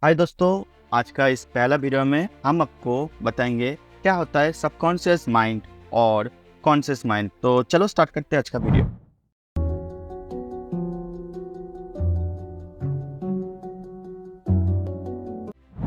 हाय दोस्तों, आज का इस पहला वीडियो में हम आपको बताएंगे क्या होता है सबकॉन्शियस माइंड और कॉन्शियस माइंड। तो चलो स्टार्ट करते हैं आज का वीडियो।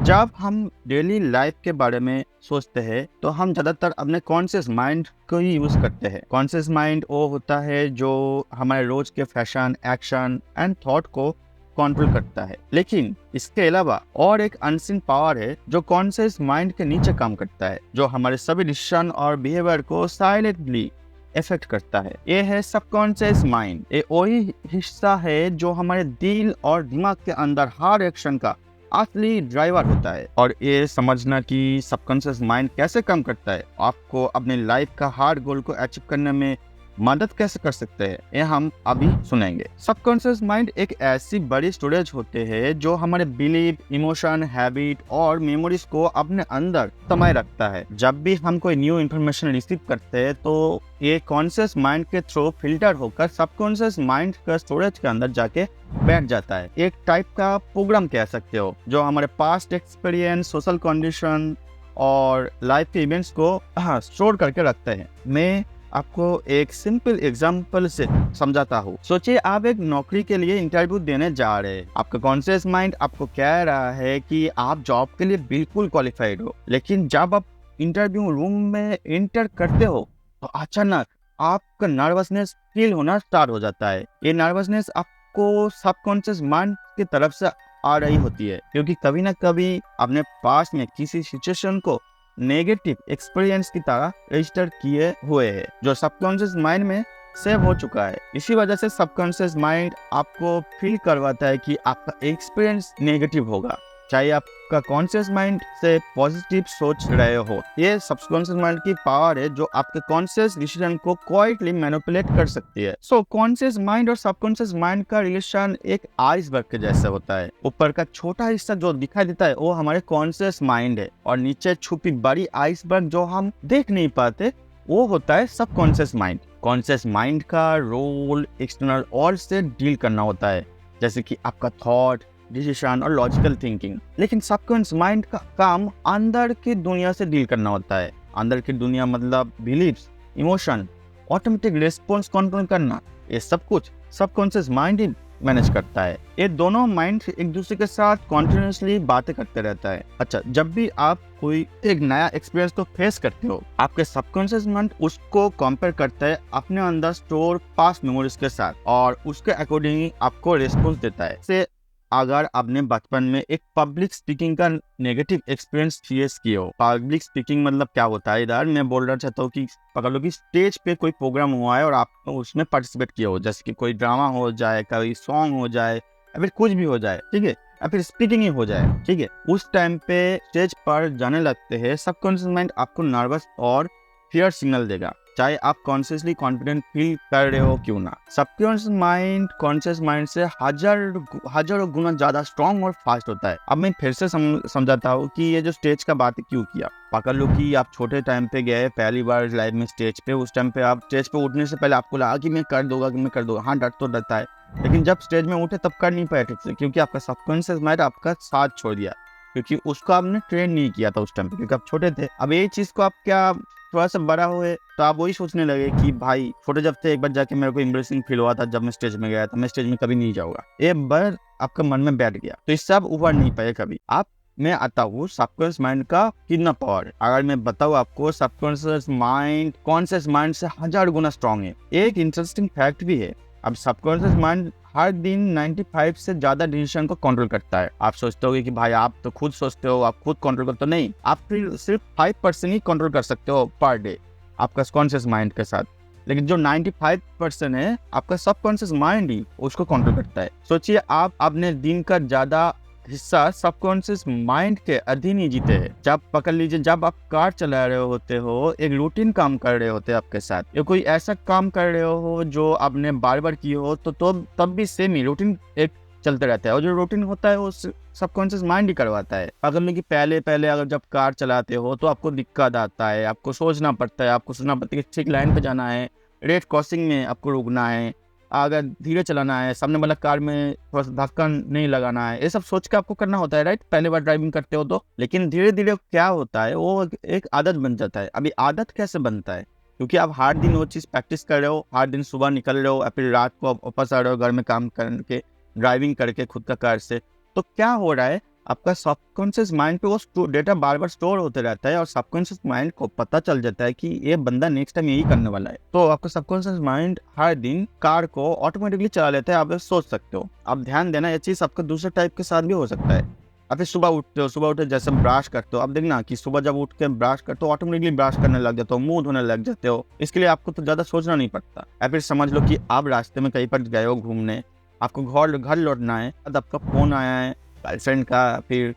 जब हम डेली लाइफ के बारे में सोचते हैं तो हम ज़्यादातर अपने कॉन्शियस माइंड को ही यूज़ करते हैं। कॉन्शियस माइंड वो होता है जो हमारे रोज के फैशन, एक्शन एंड थॉट को कंट्रोल करता है। लेकिन इसके अलावा और एक अनसीन पावर है जो कॉन्शियस माइंड के नीचे काम करता है, जो हमारे सभी डिसीजन और बिहेवियर को साइलेंटली इफेक्ट करता है। ये है सबकॉन्शियस माइंड। ये वही हिस्सा है जो हमारे दिल और दिमाग के अंदर हर एक्शन का असली ड्राइवर होता है। और ये समझना कि सबकॉन्शियस माइंड कैसे काम करता है, आपको अपने लाइफ का हार्ड गोल को अचीव करने में मदद कैसे कर सकते हैं, ये हम अभी सुनेंगे। सबकॉन्शियस माइंड एक ऐसी बड़ी स्टोरेज होते हैं जो हमारे बिलीफ, इमोशन, हैबिट और मेमोरीज को अपने अंदर समाये रखता है। जब भी हम कोई न्यू इन्फॉर्मेशन रिसीव करते हैं तो ये कॉन्शियस माइंड के थ्रू फिल्टर होकर सबकॉन्शियस माइंड का स्टोरेज के अंदर जाके बैठ जाता है। एक टाइप का प्रोग्राम कह सकते हो जो हमारे पास्ट एक्सपीरियंस, सोशल कंडीशन और लाइफ के इवेंट्स को स्टोर करके रखते हैं। मैं आपको एक सिंपल एग्जांपल से समझाता हूँ। सोचिए आप एक नौकरी के लिए इंटरव्यू देने जा रहे हैं। आपका कॉन्शियस माइंड आपको कह रहा है कि आप जॉब के लिए बिल्कुल क्वालिफाइड हो, लेकिन जब आप इंटरव्यू रूम में एंटर करते हो तो अचानक आपका नर्वसनेस फील होना स्टार्ट हो जाता है। ये नर्वसनेस आपको सबकॉन्शियस माइंड की तरफ से आ रही होती है, क्योंकि कभी ना कभी आपने पास्ट में किसी सिचुएशन को नेगेटिव एक्सपीरियंस की तरह रजिस्टर किए हुए है जो सबकॉन्शियस माइंड में सेव हो चुका है। इसी वजह से सबकॉन्शियस माइंड आपको फील करवाता है कि आपका एक्सपीरियंस नेगेटिव होगा, चाहे आपका कॉन्शियस माइंड से पॉजिटिव सोच रहे हो। ये सबकॉन्शियस माइंड की पावर है जो आपके कॉन्शियस डिसीजन को क्वाइटली मैनिपुलेट कर सकती है। सो कॉन्शियस माइंड और सबकॉन्शियस माइंड का रिलेशन एक आइसबर्ग के जैसे होता है। ऊपर का छोटा हिस्सा जो दिखाई देता है वो हमारे कॉन्शियस माइंड है, और नीचे छुपी बड़ी आइसबर्ग जो हम देख नहीं पाते वो होता है सबकॉन्शियस माइंड। कॉन्शियस माइंड का रोल एक्सटर्नल और से डील करना होता है, जैसे कि आपका थॉट, डिसीजन और लॉजिकल थिंकिंग। लेकिन सबकॉन्शियस माइंड का काम अंदर की दुनिया से डील करना होता है। अंदर की दुनिया मतलब beliefs, emotion, automatic response control करना। ये सब कुछ सबकॉन्शियस माइंड ही मैनेज करता है। ये दोनों माइंड एक दूसरे के साथ कॉन्टिन्यूसली बातें करते रहता है। अच्छा, जब भी आप कोई एक नया एक्सपीरियंस को फेस करते हो, आपके सबकॉन्शियस माइंड उसको कंपेयर करता है अपने अंदर स्टोर पास्ट मेमोरीज के साथ, और उसके अकॉर्डिंग आपको रिस्पॉन्स देता है। से अगर आपने बचपन में एक पब्लिक स्पीकिंग का नेगेटिव एक्सपीरियंस फेस किया हो, पब्लिक स्पीकिंग मतलब क्या होता है, इधर मैं बोलना चाहता हूँ कि पकड़ लो कि स्टेज पे कोई प्रोग्राम हुआ है और आप उसमें पार्टिसिपेट किया हो, जैसे कि कोई ड्रामा हो जाए, कोई सॉन्ग हो जाए, या फिर कुछ भी हो जाए, ठीक है, या फिर स्पीकिंग ही हो जाए, ठीक है। उस टाइम पे स्टेज पर जाने लगते हैं, सबकॉन्शियस माइंड आपको नर्वस और फियर सिग्नल देगा, चाहे आप कॉन्शियसली कॉन्फिडेंट फील कर रहे हो क्यों ना। सबकॉन्शियस माइंड कॉन्शियस माइंड से हजारों गुना ज्यादा स्ट्रॉन्ग और फास्ट होता है। अब मैं फिर से समझाता हूँ कि ये जो स्टेज का बात क्यों किया। पकड़ लो कि आप छोटे टाइम पे गए पहली बार लाइफ में स्टेज पे। उस टाइम पे आप स्टेज पे उठने से पहले आपको लगा कि मैं कर दूंगा, हाँ डर तो डरता है, लेकिन जब स्टेज में उठे तब कर नहीं पाए ठीक से, क्योंकि आपका सबकॉन्शियस माइंड आपका साथ छोड़ दिया, क्योंकि उसको आपने ट्रेन नहीं किया था उस टाइम पे, क्योंकि आप छोटे थे। अब ये चीज को आप क्या थोड़ा सा बड़ा हुए तो आप वही सोचने लगे कि भाई छोटे जब थे एक बार जाके मेरे को एम्ब्रेसिंग फील हुआ था जब मैं स्टेज में गया था, मैं स्टेज में कभी नहीं जाऊंगा। ये बार आपका मन में बैठ गया, तो इससे आप उभर नहीं पाए कभी। आप मैं आता हूँ सबकॉन्शियस माइंड का कितना पावर है। अगर मैं बताऊँ आपको, सबकॉन्शियस माइंड कॉन्शियस माइंड से 1000 गुना स्ट्रॉन्ग है। एक इंटरेस्टिंग फैक्ट भी है। अब सबकॉन्शियस माइंड हर दिन 95 से ज्यादा डिसीजन को कंट्रोल करता है। आप सोचते हो कि भाई आप तो खुद सोचते हो, आप खुद कंट्रोल करते हो, नहीं, आप सिर्फ 5% ही कंट्रोल कर सकते हो पर डे आपका कॉन्शियस माइंड के साथ। लेकिन जो 95% है आपका सबकॉन्शियस माइंड ही उसको कंट्रोल करता है। सोचिए आप अपने दिन का ज्यादा हिस्सा सबकॉन्शियस माइंड के अधीन ही जीते हैं। जब पकड़ लीजिए, जब आप कार चला रहे होते हो, एक रूटीन काम कर रहे होते हैं आपके साथ, या कोई ऐसा काम कर रहे हो जो आपने बार बार किए हो, तो तब भी सेम ही रूटीन एक चलते रहता है, और जो रूटीन होता है वो सबकॉन्शियस माइंड ही करवाता है। अगर मैं कि पहले अगर जब कार चलाते हो तो आपको दिक्कत आता है, आपको सोचना पड़ता है, आपको सोचना पड़ता है कि ठीक लाइन पे जाना है, रेड क्रॉसिंग में आपको रुकना है, अगर धीरे चलाना है, सामने वाला कार में थोड़ा सा धक्का नहीं लगाना है, ये सब सोच के आपको करना होता है, राइट, पहली बार ड्राइविंग करते हो तो। लेकिन धीरे धीरे क्या होता है, वो एक आदत बन जाता है। अभी आदत कैसे बनता है, क्योंकि आप हर दिन वो चीज़ प्रैक्टिस कर रहे हो, हर दिन सुबह निकल रहे हो, फिर रात को वापस आ रहे हो घर में काम करके, ड्राइविंग करके खुद का कार से। तो क्या हो रहा है, आपका सबकॉन्शियस माइंड पे वो डेटा बार बार स्टोर होते रहता है, और सबकॉन्शियस माइंड को पता चल जाता है कि ये बंदा नेक्स्ट टाइम यही करने वाला है। तो आपका सबकॉन्शियस माइंड हर दिन कार को ऑटोमेटिकली चला लेता है। आप सोच सकते हो, आप ध्यान देना, ये चीज़ आपका दूसरे टाइप के साथ भी हो सकता है। आप फिर सुबह उठते हो, सुबह उठे जैसे ब्रश करते हो, आप देखना कि सुबह जब उठ के ब्रश करते हो ऑटोमेटिकली ब्रश करने लग जाते हो, मुंह धोने लग जाते हो। इसके लिए आपको तो ज़्यादा सोचना नहीं पड़ता। या फिर समझ लो कि आप रास्ते में कहीं पर गए हो घूमने, आपको घर लौटना है, आपका फ़ोन आया है गर्लफ्रेंड का, फिर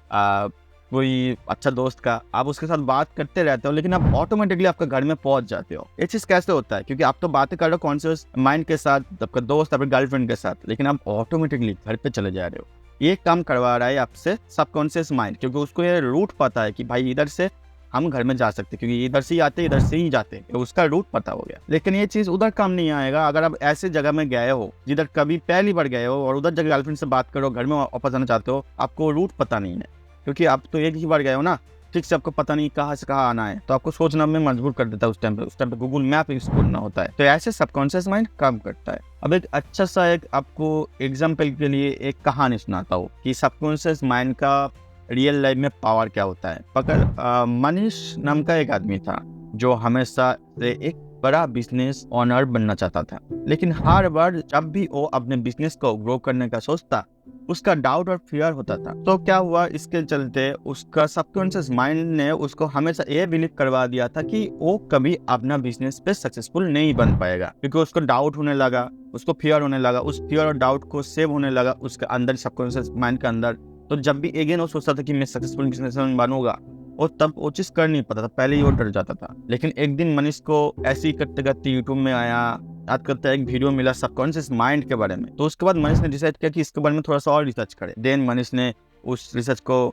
कोई अच्छा दोस्त का, आप उसके साथ बात करते रहते हो, लेकिन आप ऑटोमेटिकली आपका घर में पहुंच जाते हो। ये चीज़ कैसे होता है, क्योंकि आप तो बातें कर रहे हो कॉन्शियस माइंड के साथ, आपका दोस्त, आपके गर्लफ्रेंड के साथ, लेकिन आप ऑटोमेटिकली घर पे चले जा रहे हो। ये काम करवा रहा है आपसे सबकॉन्शियस माइंड, क्योंकि उसको ये रूट पता है कि भाई इधर से हम घर में जा सकते, क्योंकि इधर से ही आते, इधर से ही जाते, तो उसका रूट पता हो गया। लेकिन ये चीज़ उधर काम नहीं आएगा अगर आप ऐसे जगह में गए हो जिधर कभी पहली बार गए हो, और उधर जगह गर्लफ्रेंड से बात करो, घर में वापस आना चाहते हो, आपको रूट पता नहीं है, क्योंकि आप तो एक ही बार गए हो ना, ठीक से आपको पता नहीं कहाँ से कहाँ आना है, तो आपको सोचना में मजबूर कर देता है। उस टाइम पे गूगल मैप यूज करना होता है। तो ऐसे सबकॉन्शियस माइंड काम करता है। अब एक अच्छा सा एक आपको एग्जाम्पल के लिए एक कहानी सुनाता हूँ कि सबकॉन्शियस माइंड का रियल लाइफ में पावर क्या होता है। मनीष नाम का एक आदमी था जो हमेशा से एक बड़ा बिजनेस ओनर बनना चाहता था, लेकिन हर बार जब भी वो अपने बिजनेस को ग्रो करने का सोचता, उसका डाउट और फियर होता था। तो क्या हुआ, इसके चलते उसका सबकॉन्शियस माइंड ने उसको हमेशा ये बिलीव करवा दिया था कि वो कभी अपना बिजनेस पे सक्सेसफुल नहीं बन पाएगा, क्योंकि उसको डाउट होने लगा, उसको फियर होने लगा, उस फियर और डाउट को सेव होने लगा उसके अंदर, सबकॉन्शियस माइंड के अंदर। तो जब भी अगेन वो सोचता था कि मैं सक्सेसफुल बिजनेसमैन बनूंगा, और तब वो चीज कर नहीं पाता था, पहले ही वो डर जाता था। लेकिन एक दिन मनीष को ऐसे ही करते करते यूट्यूब में आया, याद करते एक वीडियो मिला सबकॉन्शियस माइंड के बारे में। तो उसके बाद मनीष ने डिसाइड किया कि इसके बारे में थोड़ा सा और रिसर्च करे। देन मनीष ने उस रिसर्च को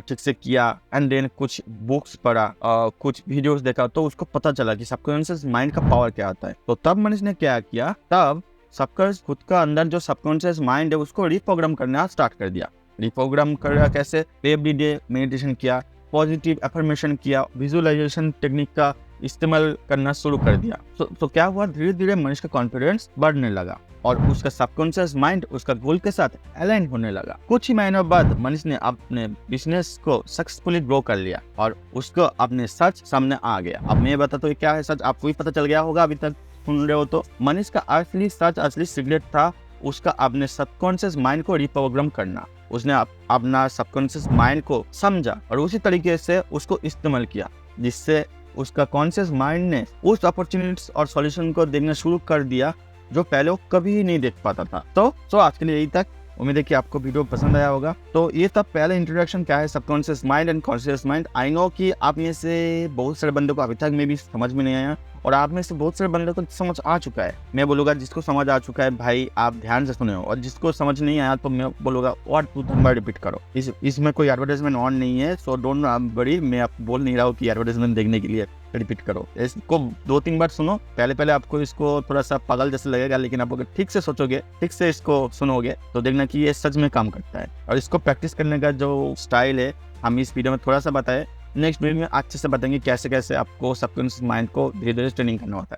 ठीक से किया, एंड देन कुछ बुक्स पढ़ा, कुछ वीडियोस देखा, तो उसको पता चला कि सबकॉन्शियस माइंड का पावर क्या आता है। तो तब मनीष ने क्या किया, तब सबका खुद का अंदर जो सबकॉन्शियस माइंड है उसको रिप्रोग्राम करना स्टार्ट कर दिया। रिप्रोग्राम कर रहा कैसे, एवरीडे मेडिटेशन किया, पॉजिटिव अफर्मेशन किया, विजुअलाइजेशन टेक्निक का इस्तेमाल करना शुरू कर दिया। तो क्या हुआ, धीरे धीरे मनीष का कॉन्फिडेंस बढ़ने लगा और उसका सबकॉन्शियस माइंड उसका गोल के साथ अलाइन होने लगा। कुछ ही महीनों बाद मनीष ने अपने बिजनेस को सक्सेसफुली ग्रो कर लिया और उसको अपने सच सामने आ गया। अब मैं बताता हूँ क्या है सच, आपको भी पता चल गया होगा अभी तक सुन रहे हो तो। मनीष का असली सच, असली सीक्रेट था उसका अपने सबकॉन्शियस माइंड को रिप्रोग्राम करना। उसने अपना सबकॉन्शियस माइंड को समझा और उसी तरीके से उसको इस्तेमाल किया, जिससे उसका कॉन्शियस माइंड ने उस अपॉर्चुनिटीज और सॉल्यूशन को देखना शुरू कर दिया जो पहले वो कभी नहीं देख पाता था। तो आज के लिए यही तक। उम्मीद है कि आपको वीडियो पसंद आया होगा। तो ये था पहला इंट्रोडक्शन क्या है subconscious mind and conscious mind. I know कि आप में से बहुत सारे बंदों को अभी तक में भी समझ में नहीं आया, और आप में से बहुत सारे बंदों को समझ आ चुका है। मैं बोलूँगा जिसको समझ आ चुका है भाई आप ध्यान से सुने हो, और जिसको समझ नहीं आया तो मैं बोलूँगा और 2-3 बार रिपीट करो। इसमें कोई एडवर्टाइजमेंट ऑन नहीं है, सो डोंट वरी। मैं आप बोल नहीं रहा हूँ कि एडवर्टाइजमेंट देखने के लिए रिपीट करो। इसको 2-3 बार सुनो। पहले आपको इसको थोड़ा सा पागल जैसे लगेगा, लेकिन आप अगर ठीक से सोचोगे, ठीक से इसको सुनोगे तो देखना कि ये सच में काम करता है। और इसको प्रैक्टिस करने का जो स्टाइल है हम इस वीडियो में थोड़ा सा बताए, नेक्स्ट वीडियो में अच्छे से बताएंगे कैसे कैसे आपको सबकॉन्शियस माइंड को धीरे धीरे ट्रेनिंग करना होता है।